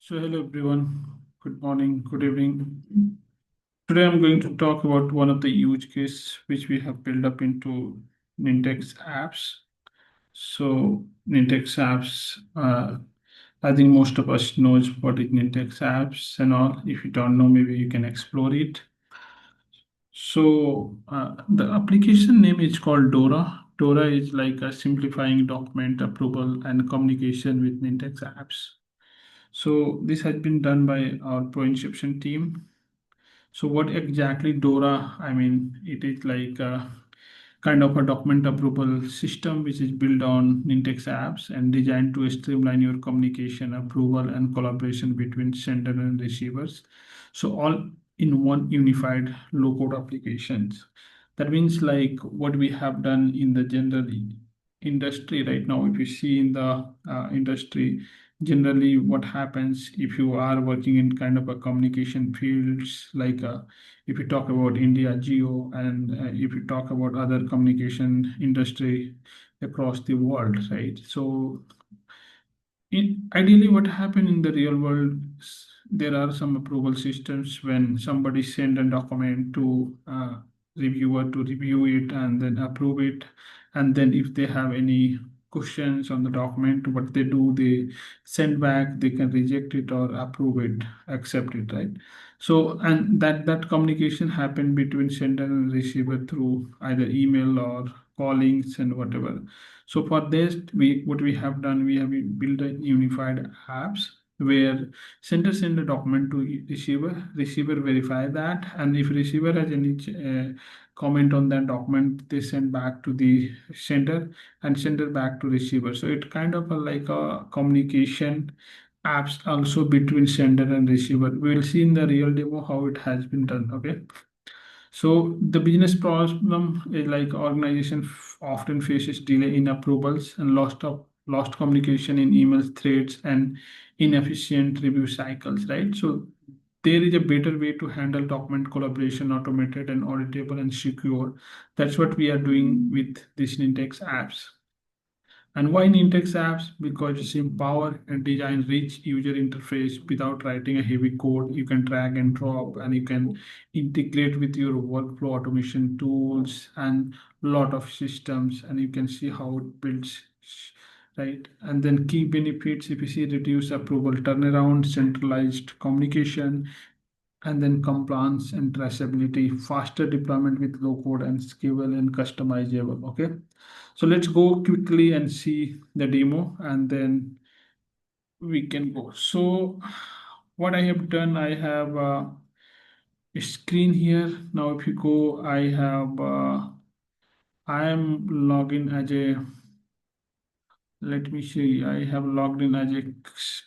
So hello everyone, good morning, good evening. Today I'm going to talk about one of the use case which we have built up into Nintex Apps. So Nintex Apps, I think most of us knows what is Nintex Apps and all. If you don't know, maybe you can explore it. So the application name is called DORA. DORA is like a simplifying document approval and communication with Nintex Apps. So this has been done by our Proinception team. So what exactly DORA? I mean, it is like a kind of a document approval system which is built on Nintex apps and designed to streamline your communication, approval, and collaboration between sender and receivers. So all in one unified low-code applications. That means like what we have done in the general industry right now. If you see in the industry, generally what happens if you are working in kind of a communication fields like if you talk about India Geo and if you talk about other communication industry across the world, right? So ideally, what happened in the real world, there are some approval systems when somebody send a document to reviewer to review it and then approve it. And then if they have any questions on the document, what they do, they send back, they can reject it or approve it, accept it, right? So, and that communication happened between sender and receiver through either email or callings and whatever. So for this, what we have done, we have built a unified apps where sender send a document to receiver, receiver verify that, and if receiver has any comment on that document, they send back to the sender and sender back to receiver. So it kind of like a communication apps also between sender and receiver. We will see in the real demo how it has been done. Okay. So the business problem is like organization often faces delay in approvals and lost communication in email threads and inefficient review cycles, right? So there is a better way to handle document collaboration, automated and auditable and secure. That's what we are doing with this Nintex apps. And why Nintex apps? Because it's empower and design rich user interface without writing a heavy code. You can drag and drop and you can integrate with your workflow automation tools and lot of systems and you can see how it builds, right? And then key benefits, if you see reduce approval turnaround, centralized communication, and then compliance and traceability, faster deployment with low code and scalable and customizable. Okay. So let's go quickly and see the demo and then we can go. So what I have done, I have a screen here. Now if you go, I am logged as a, let me see, I have logged in as a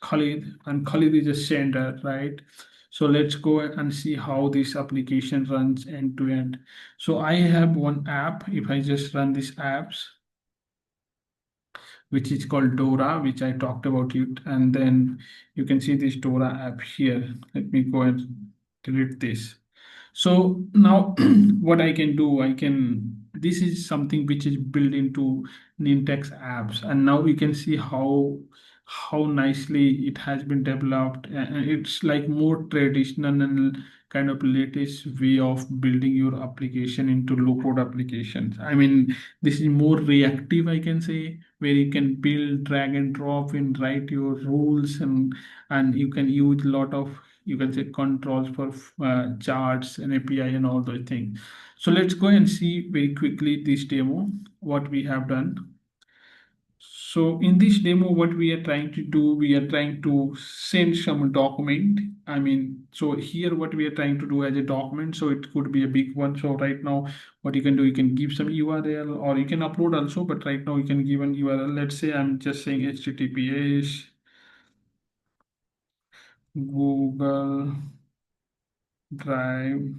Khalid and Khalid is a sender, right? So let's go and see how this application runs end to end. So I have one app. If I just run these apps, which is called DORA, which I talked about it. And then you can see this DORA app here. Let me go and delete this. So now what I can do, this is something which is built into Nintex apps. And now we can see how nicely it has been developed. And it's like more traditional and kind of latest way of building your application into low code applications. I mean, this is more reactive, I can say, where you can build, drag and drop and write your rules and you can use a lot of, you can say, controls for charts and API and all those things. So let's go and see very quickly this demo, what we have done. So in this demo, what we are trying to do, we are trying to send some document. I mean, so here what we are trying to do as a document, so it could be a big one. So right now, what you can do, you can give some URL or you can upload also, but right now you can give an URL. Let's say I'm just saying HTTPS Google Drive.com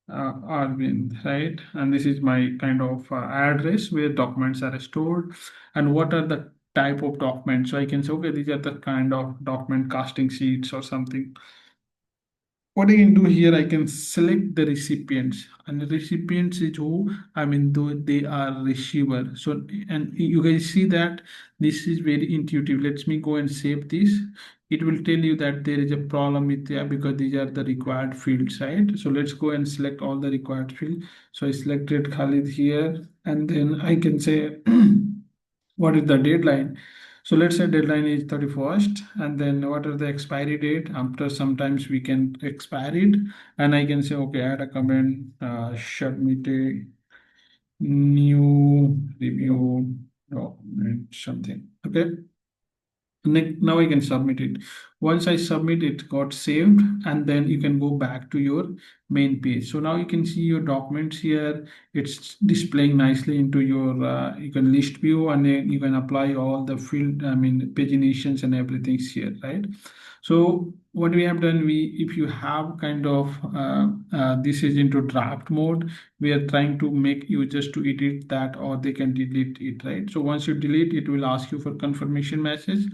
Arvind, right? And this is my kind of address where documents are stored. And what are the type of documents? So I can say, okay, these are the kind of document casting sheets or something. what I can do here, I can select the recipients, and the recipients is who, I mean, though they are receiver. So, and you guys see that this is very intuitive. Let me go and save this. It will tell you that there is a problem with there because these are the required fields, right? So let's go and select all the required field. So I selected Khalid here, and then I can say what is the deadline. So let's say deadline is 31st, and then what are the expiry date? After sometimes we can expire it, and I can say, okay, add a comment, submit a new review document, something. Okay. Now I can submit it. Once I submit it, got saved, and then you can go back to your main page. So now you can see your documents here. It's displaying nicely into your you can list view, and then you can apply all the field, I mean, paginations and everything's here, right? So what we have done, we if you have kind of this is into draft mode, we are trying to make users to edit that, or they can delete it, right? So once you delete, it will ask you for confirmation message,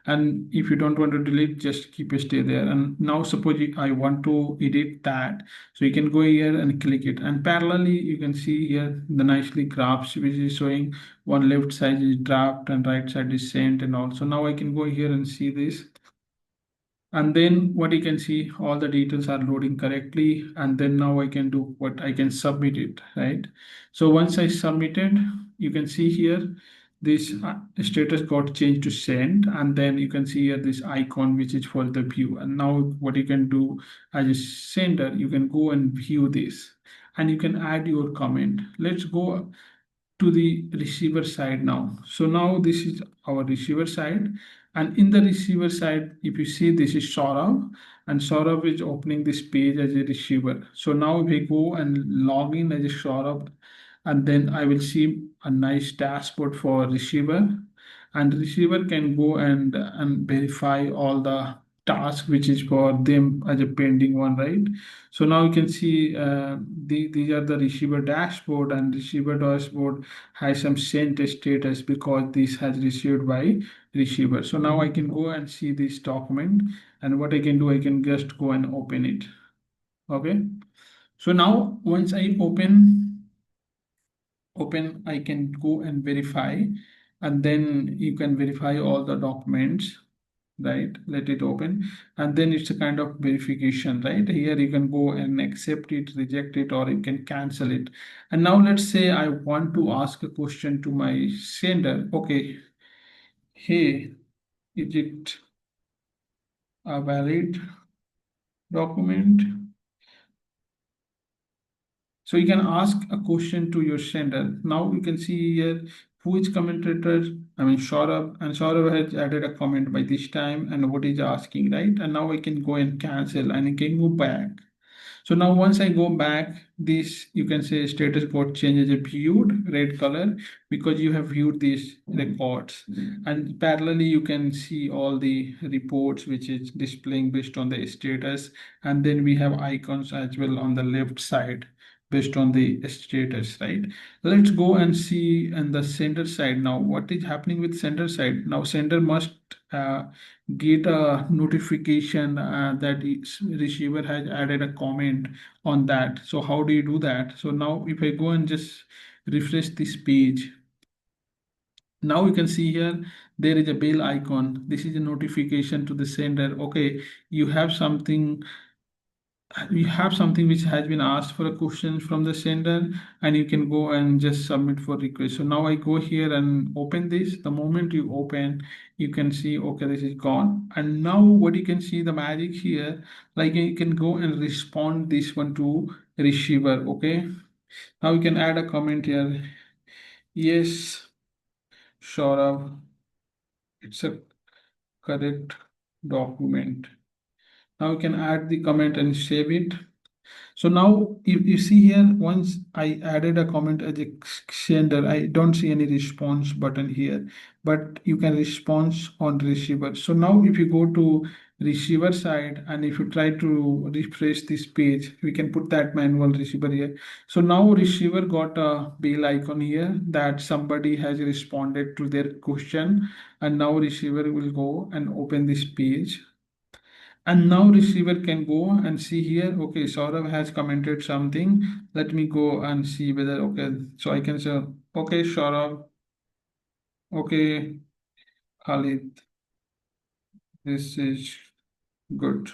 and if you don't want to delete, just keep it stay there. And now suppose I want to edit that, so you can go here and click it, and parallelly you can see here the nicely graphs which is showing one left side is draft and right side is sent, and also now I can go here and see this, and then what you can see, all the details are loading correctly, and then now I can do what, I can submit it, right? So once I submitted, you can see here this status got changed to send, and then you can see here this icon which is for the view. And now what you can do as a sender, you can go and view this, and you can add your comment. Let's go to the receiver side now. So now this is our receiver side. And in the receiver side, if you see, this is Saurav, and Saurav is opening this page as a receiver. So now if we go and log in as a Saurav, and then I will see a nice dashboard for receiver, and receiver can go and verify all the task which is for them as a pending one, right? So now you can see these are the receiver dashboard, and receiver dashboard has some sent status because this has received by receiver. So now I can go and see this document, and what I can do, I can just go and open it. Okay. So now once I open, I can go and verify, and then you can verify all the documents, right? Let it open, and then it's a kind of verification, right? Here you can go and accept it, reject it, or you can cancel it. And now let's say I want to ask a question to my sender. Okay, hey, is it a valid document? So you can ask a question to your sender. Now you can see here who is commentator. I mean Saurabh, and Saurabh has added a comment by this time, and what is asking, right? And now I can go and cancel, and I can go back. So now once I go back, this you can say status got changed as a viewed red color because you have viewed these records. And parallelly you can see all the reports which is displaying based on the status. And then we have icons as well on the left side based on the status, right? Let's go and see on the sender side now what is happening with sender side. Now sender must get a notification that receiver has added a comment on that. So how do you do that? So now if I go and just refresh this page, now you can see here there is a bell icon. This is a notification to the sender. Okay, you have something, which has been asked for a question from the sender, and you can go and just submit for request. So now I go here and open this. The moment you open, you can see, okay, this is gone. And now what you can see, the magic here, like you can go and respond this one to receiver. Okay, now you can add a comment here. Yes, Saurav, it's a correct document. Now you can add the comment and save it. So now you see here, once I added a comment as a sender, I don't see any response button here, but you can response on receiver. So now if you go to receiver side, and if you try to refresh this page, we can put that manual receiver here. So now receiver got a bell icon here that somebody has responded to their question, and now receiver will go and open this page. And now receiver can go and see here, okay, Saurav has commented something. Let me go and see whether, okay, so I can say, okay, Saurav, okay, Khalid, this is good.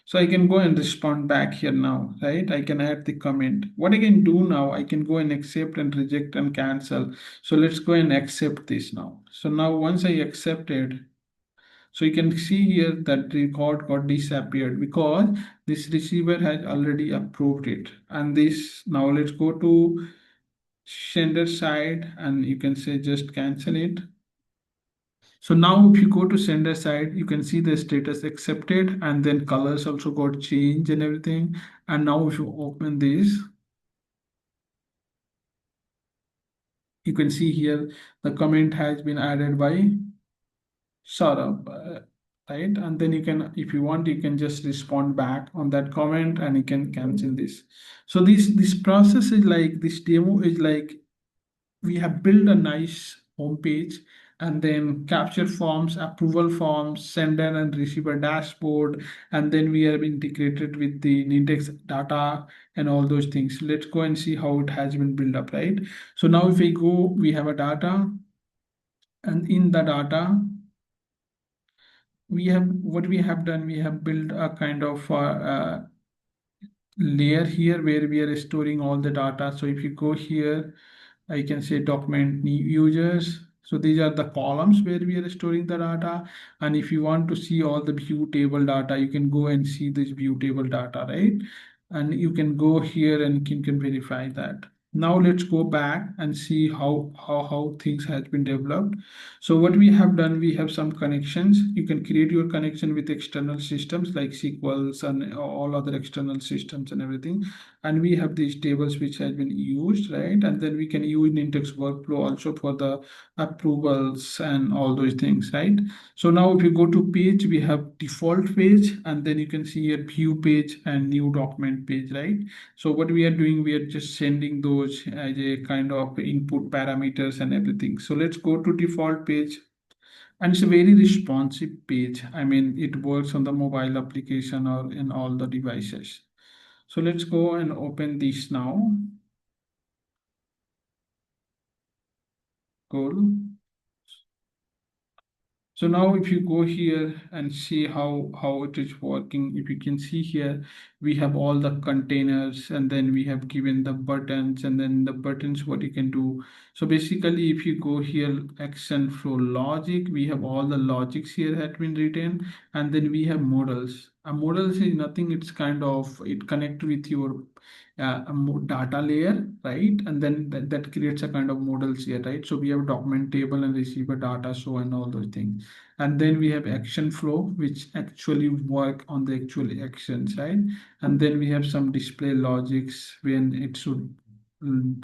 So I can go and respond back here now, right? I can add the comment. What I can do now, I can go and accept and reject and cancel. So let's go and accept this now. So now once I accept it, so you can see here that the record got disappeared because this receiver has already approved it. And this, now let's go to sender side and you can say just cancel it. So now if you go to sender side, you can see the status accepted and then colors also got changed and everything. And now if you open this, you can see here the comment has been added by Saurabh, right? And then you can, if you want, you can just respond back on that comment and you can cancel this. So this process is like, this demo is like, we have built a nice homepage and then capture forms, approval forms, sender and receiver dashboard, and then we have integrated with the Nintex data and all those things. Let's go and see how it has been built up, right? So now if we go, we have a data, and in the data, we have, what we have done, we have built a kind of layer here where we are storing all the data. So if you go here, I can say document new users. So these are the columns where we are storing the data. And if you want to see all the view table data, you can go and see this view table data, right? And you can go here and can verify that. Now let's go back and see how things has been developed. So what we have done, we have some connections. You can create your connection with external systems like SQLs and all other external systems and everything. And we have these tables which has been used, right? And then we can use Nintex workflow also for the approvals and all those things, right? So now if you go to page, we have default page, and then you can see here view page and new document page, right? So what we are doing, we are just sending those as a kind of input parameters and everything. So let's go to default page. And it's a very responsive page. I mean, it works on the mobile application or in all the devices. So let's go and open this now. Cool. So now if you go here and see how it is working, if you can see here, we have all the containers and then we have given the buttons, and then the buttons, what you can do. So basically, if you go here, action flow logic, we have all the logics here that been written, and then we have models. A models is nothing, it's kind of, it connect with your data layer, right? And then that creates a kind of models here, right? So we have document table and receiver data show and all those things. And then we have action flow, which actually work on the actual actions, right? And then we have some display logics when it should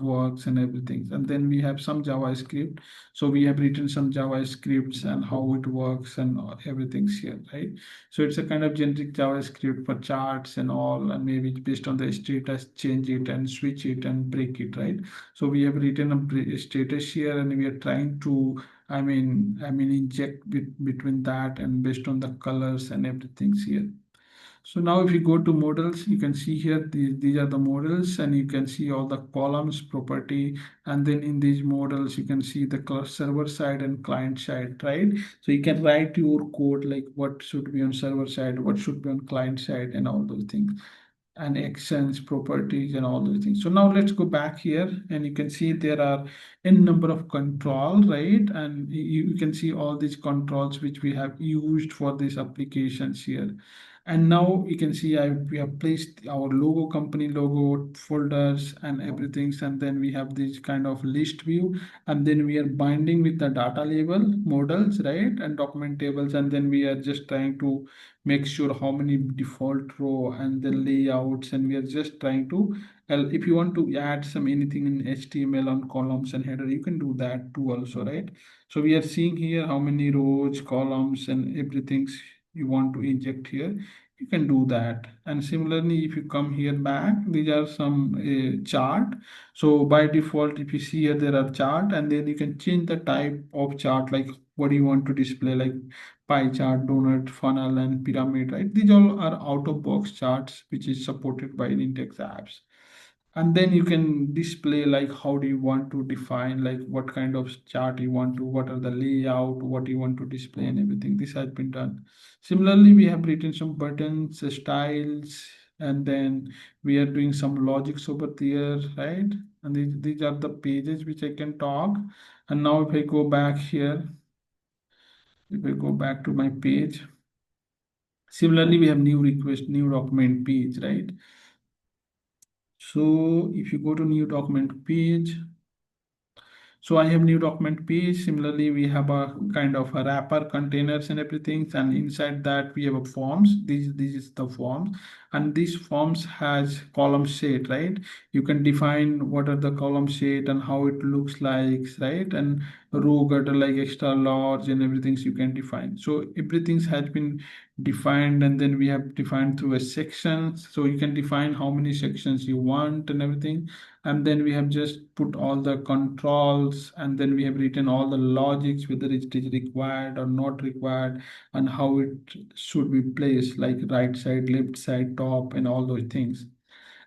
works and everything. And then we have some JavaScript. So we have written some JavaScripts and how it works and everything's here, right? So it's a kind of generic JavaScript for charts and all, and maybe based on the status, change it and switch it and break it, right? So we have written a status here, and we are trying to, I mean, inject between that and based on the colors and everything's here. So now if you go to models, you can see here, these are the models, and you can see all the columns, property, and then in these models, you can see the server side and client side, right? So you can write your code like what should be on server side, what should be on client side, and all those things, and actions, properties, and all those things. So now let's go back here, and you can see there are n number of control, right? And you can see all these controls which we have used for these applications here. And now you can see we have placed our logo, company logo, folders, and everything. And then we have this kind of list view, and then we are binding with the data label models, right? And document tables, and then we are just trying to make sure how many default row and the layouts, and we are just trying to, if you want to add some anything in HTML on columns and header, you can do that too also, right? So we are seeing here how many rows, columns, and everything you want to inject here. you can do that. And similarly, if you come here back, these are some chart. So by default, if you see here, there are chart, and then you can change the type of chart, like what do you want to display, like pie chart, donut, funnel, and pyramid, right? These all are out of box charts, which is supported by Nintex apps. And then you can display like how do you want to define, like what kind of chart you want to, what are the layout, what you want to display, and everything. This has been done. Similarly, we have written some buttons, styles, and then we are doing some logics over there, right? And these are the pages which I can talk. And now if I go back here, if I go back to my page, similarly, we have new request, new document page, right? So if you go to new document page, so I have new document page. Similarly, we have a kind of a wrapper containers and everything. And inside that we have a forms. This is the forms. And these forms has column shade, right? You can define what are the column shade and how it looks like, right? And row gutter like extra large and everything you can define. So everything has been defined, and then we have defined through a section. So you can define how many sections you want and everything. And then we have just put all the controls, and then we have written all the logics, whether it is required or not required, and how it should be placed, like right side, left side, top, and all those things.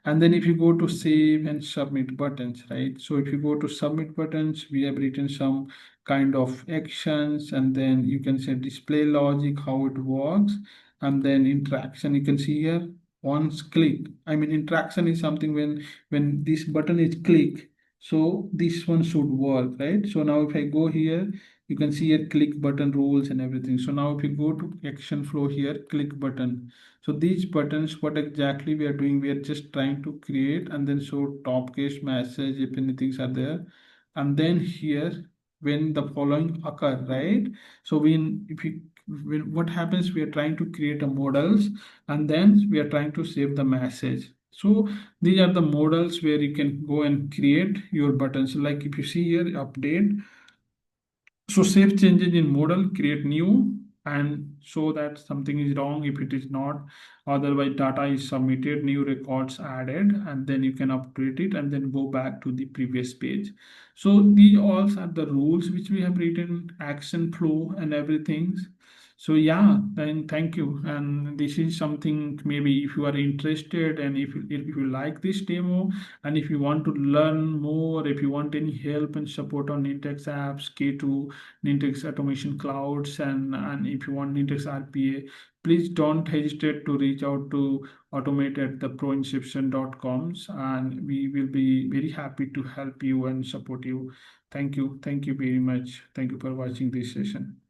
And then if you go to save and submit buttons, right? So if you go to submit buttons, we have written some kind of actions, and then you can say display logic, how it works, and then interaction. You can see here once click. I mean, interaction is something when this button is click, so this one should work, right? So now if I go here, you can see here click button rules and everything. So now if you go to action flow here, click button. So these buttons, what exactly we are doing, we are just trying to create and then show top case message if anything are there. And then here, when the following occur, right? So what happens, we are trying to create a models, and then we are trying to save the message. So these are the models where you can go and create your buttons. Like if you see here, update, so save changes in model, create new, and show that something is wrong if it is not. Otherwise, data is submitted, new records added, and then you can update it and then go back to the previous page. So these all are the rules which we have written, action flow and everything. So yeah, then thank you. And this is something, maybe if you are interested, and if you like this demo, and if you want to learn more, if you want any help and support on Nintex apps, K2, Nintex automation clouds, and if you want Nintex RPA, please don't hesitate to reach out to automate at the proinception.com, and we will be very happy to help you and support you. Thank you. Thank you very much. Thank you for watching this session.